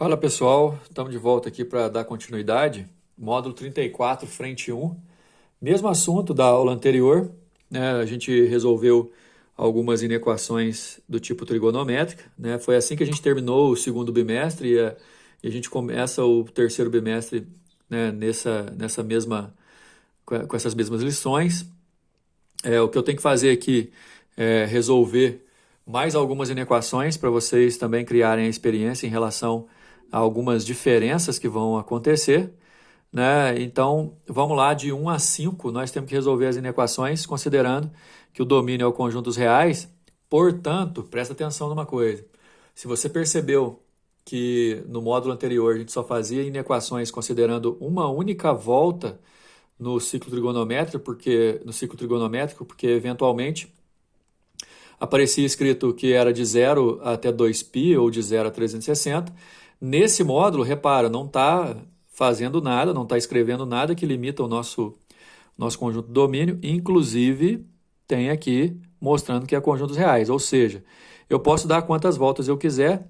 Fala pessoal, estamos de volta aqui para dar continuidade. Módulo 34, frente 1. Mesmo assunto da aula anterior, né? A gente resolveu algumas inequações do tipo trigonométrica, né? Foi assim que a gente terminou o segundo bimestre e a gente começa o terceiro bimestre, né? Nessa mesma, com essas mesmas lições. O que eu tenho que fazer aqui é resolver mais algumas inequações para vocês também criarem a experiência em relação a algumas diferenças que vão acontecer, né? Então, vamos lá, de 1 a 5, nós temos que resolver as inequações considerando que o domínio é o conjunto dos reais. Portanto, presta atenção numa coisa. Se você percebeu que no módulo anterior a gente só fazia inequações considerando uma única volta no ciclo trigonométrico, porque eventualmente aparecia escrito que era de 0 até 2π ou de 0 a 360. Nesse módulo, repara, não está fazendo nada, não está escrevendo nada que limita o nosso conjunto de domínio, inclusive tem aqui mostrando que é conjuntos reais, ou seja, eu posso dar quantas voltas eu quiser,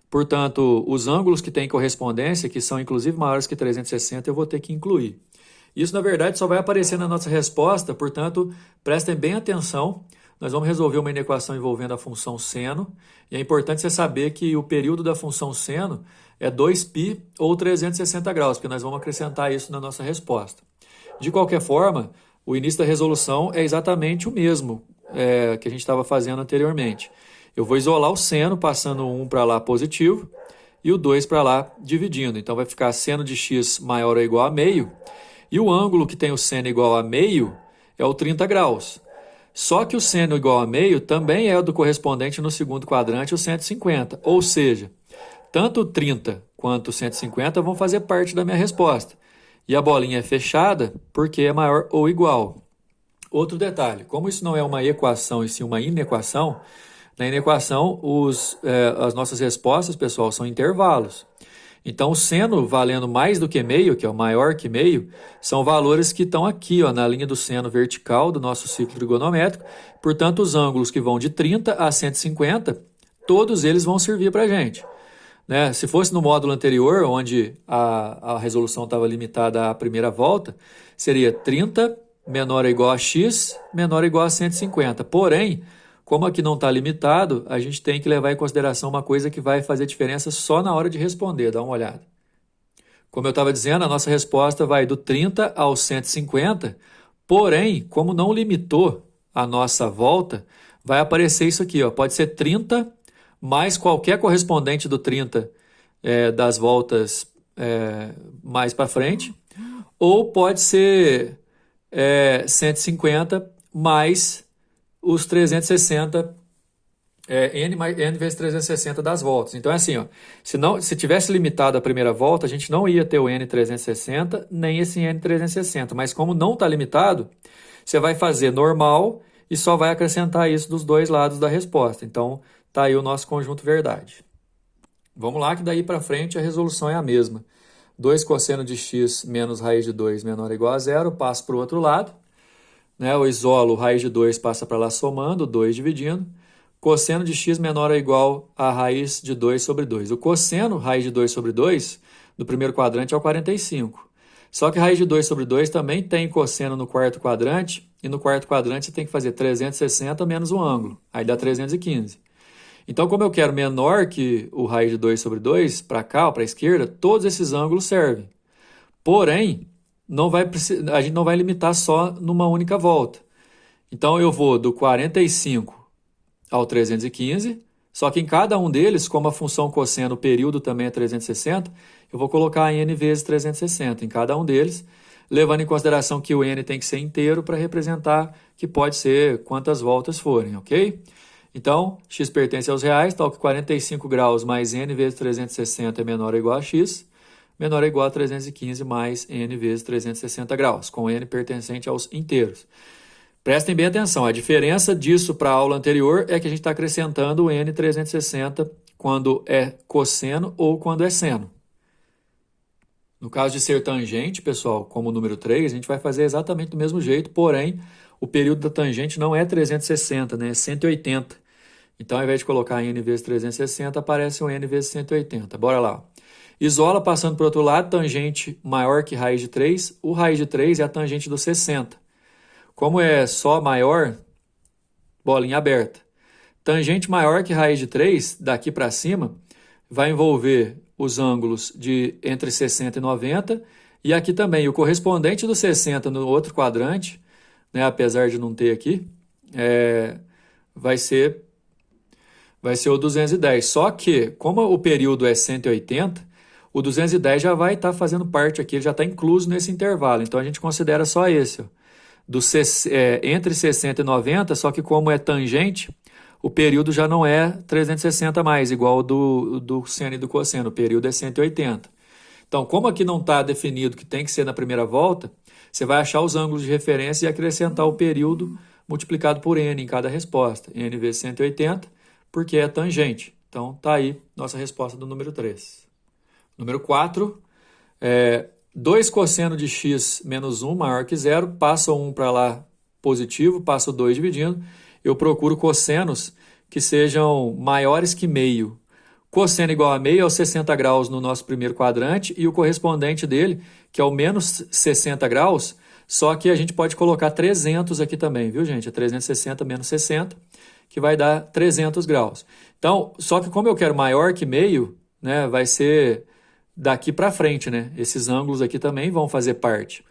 portanto, os ângulos que têm correspondência, que são inclusive maiores que 360, eu vou ter que incluir. Isso, na verdade, só vai aparecer na nossa resposta, portanto, prestem bem atenção. Nós vamos resolver uma inequação envolvendo a função seno, e é importante você saber que o período da função seno é 2π ou 360 graus, porque nós vamos acrescentar isso na nossa resposta. De qualquer forma, o início da resolução é exatamente o mesmo que a gente estava fazendo anteriormente. Eu vou isolar o seno, passando o 1 para lá positivo, e o 2 para lá dividindo. Então, vai ficar seno de x maior ou igual a meio, e o ângulo que tem o seno igual a meio é o 30 graus. Só que o seno igual a meio também é o do correspondente no segundo quadrante, o 150. Ou seja, tanto o 30 quanto o 150 vão fazer parte da minha resposta. E a bolinha é fechada porque é maior ou igual. Outro detalhe, como isso não é uma equação e sim uma inequação, na inequação as nossas respostas, pessoal, são intervalos. Então, o seno valendo mais do que meio, que é o maior que meio, são valores que estão aqui, ó, na linha do seno vertical do nosso ciclo trigonométrico. Portanto, os ângulos que vão de 30 a 150, todos eles vão servir para a gente. Né? Se fosse no módulo anterior, onde a resolução estava limitada à primeira volta, seria 30 menor ou igual a x, menor ou igual a 150. Porém, como aqui não está limitado, a gente tem que levar em consideração uma coisa que vai fazer diferença só na hora de responder. Dá uma olhada. Como eu estava dizendo, a nossa resposta vai do 30 ao 150, porém, como não limitou a nossa volta, vai aparecer isso aqui, ó. Pode ser 30 mais qualquer correspondente do 30 das voltas mais para frente, ou pode ser 150 mais os 360, n vezes 360 das voltas. Então é assim, ó, se tivesse limitado a primeira volta, a gente não ia ter o n 360, nem esse n 360. Mas como não está limitado, você vai fazer normal e só vai acrescentar isso dos dois lados da resposta. Então, está aí o nosso conjunto verdade. Vamos lá, que daí para frente a resolução é a mesma. 2 cosseno de x menos raiz de 2 menor ou igual a zero, passo para o outro lado. Né? Eu isolo, raiz de 2 passa para lá somando, 2 dividindo. Cosseno de x menor ou igual a raiz de 2 sobre 2. O cosseno, raiz de 2 sobre 2, do primeiro quadrante é o 45. Só que raiz de 2 sobre 2 também tem cosseno no quarto quadrante, e no quarto quadrante você tem que fazer 360 menos o ângulo, aí dá 315. Então, como eu quero menor que o raiz de 2 sobre 2, para cá ou para a esquerda, todos esses ângulos servem. Porém, a gente não vai limitar só numa única volta. Então, eu vou do 45 ao 315, só que em cada um deles, como a função cosseno, o período também é 360, eu vou colocar n vezes 360 em cada um deles, levando em consideração que o n tem que ser inteiro para representar que pode ser quantas voltas forem, ok? Então, x pertence aos reais, tal que 45 graus mais n vezes 360 é menor ou igual a x, menor ou igual a 315 mais n vezes 360 graus, com n pertencente aos inteiros. Prestem bem atenção, a diferença disso para a aula anterior é que a gente está acrescentando o n 360 quando é cosseno ou quando é seno. No caso de ser tangente, pessoal, como o número 3, a gente vai fazer exatamente do mesmo jeito, porém, o período da tangente não é 360, né? É 180. Então, ao invés de colocar n vezes 360, aparece o n vezes 180. Bora lá. Isola passando para o outro lado, tangente maior que raiz de 3. O raiz de 3 é a tangente do 60. Como é só maior, bolinha aberta. Tangente maior que raiz de 3, daqui para cima, vai envolver os ângulos de entre 60 e 90. E aqui também, o correspondente do 60 no outro quadrante, né, apesar de não ter aqui, vai ser o 210. Só que, como o período é 180, o 210 já vai estar fazendo parte aqui, ele já está incluso nesse intervalo. Então, a gente considera só esse, ó, entre 60 e 90, só que como é tangente, o período já não é 360 mais, igual o do seno e do cosseno, o período é 180. Então, como aqui não está definido que tem que ser na primeira volta, você vai achar os ângulos de referência e acrescentar o período multiplicado por n em cada resposta. N vezes 180, porque é tangente. Então, está aí nossa resposta do número 3. Número 4, 2 cosseno de x menos 1 maior que zero, passa o 1 para lá positivo, passa o 2 dividindo. Eu procuro cossenos que sejam maiores que meio. Cosseno igual a meio é o 60 graus no nosso primeiro quadrante e o correspondente dele, que é o menos 60 graus, só que a gente pode colocar 300 aqui também, viu, gente? É 360 menos 60, que vai dar 300 graus. Então, só que como eu quero maior que meio, né, vai ser daqui para frente, né? Esses ângulos aqui também vão fazer parte.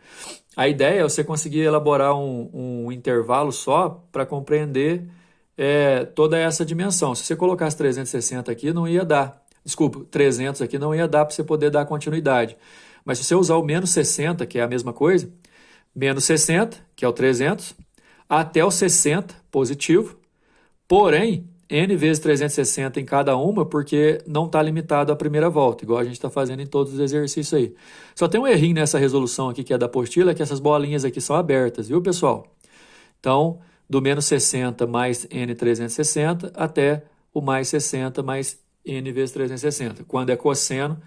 A ideia é você conseguir elaborar um intervalo só para compreender toda essa dimensão. Se você colocasse 360 aqui, não ia dar. Desculpa, 300 aqui não ia dar para você poder dar continuidade. Mas se você usar o menos 60, que é a mesma coisa, menos 60, que é o 300, até o 60, positivo, porém, n vezes 360 em cada uma, porque não está limitado à primeira volta, igual a gente está fazendo em todos os exercícios aí. Só tem um errinho nessa resolução aqui, que é da apostila, que essas bolinhas aqui são abertas, viu, pessoal? Então, do menos 60 mais n 360 até o mais 60 mais n vezes 360. Quando é cosseno,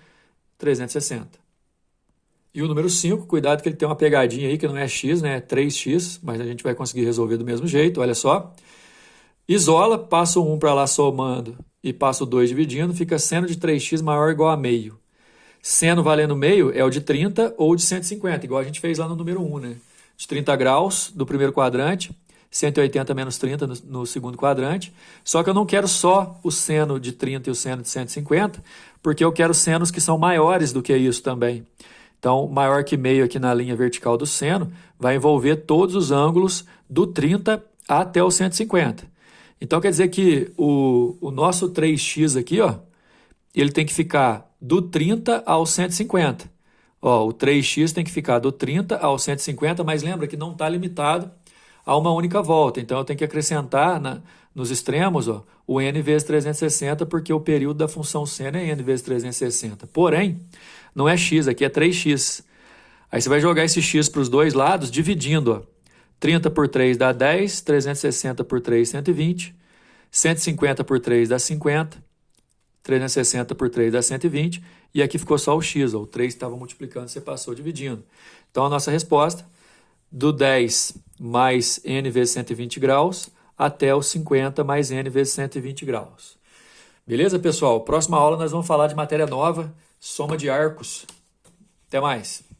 360. E o número 5, cuidado que ele tem uma pegadinha aí, que não é x, né? É 3x, mas a gente vai conseguir resolver do mesmo jeito, olha só. Isola, passa o 1 para lá somando e passa o 2 dividindo, fica seno de 3x maior ou igual a meio. Seno valendo meio é o de 30 ou de 150, igual a gente fez lá no número 1, né? De 30 graus do primeiro quadrante, 180 menos 30 no segundo quadrante. Só que eu não quero só o seno de 30 e o seno de 150, porque eu quero senos que são maiores do que isso também. Então, maior que meio aqui na linha vertical do seno vai envolver todos os ângulos do 30 até o 150. Então, quer dizer que o nosso 3x aqui, ó, ele tem que ficar do 30 ao 150. Ó, o 3x tem que ficar do 30 ao 150, mas lembra que não está limitado a uma única volta. Então, eu tenho que acrescentar nos extremos, ó, o n vezes 360, porque o período da função seno é n vezes 360. Porém, não é x, aqui é 3x. Aí você vai jogar esse x para os dois lados, dividindo, ó. 30 por 3 dá 10, 360 por 3, 120, 150 por 3 dá 50, 360 por 3 dá 120, e aqui ficou só o x, ó, o 3 estava multiplicando, você passou dividindo. Então, a nossa resposta, do 10 mais n vezes 120 graus, até o 50 mais n vezes 120 graus. Beleza, pessoal? Próxima aula nós vamos falar de matéria nova, soma de arcos. Até mais!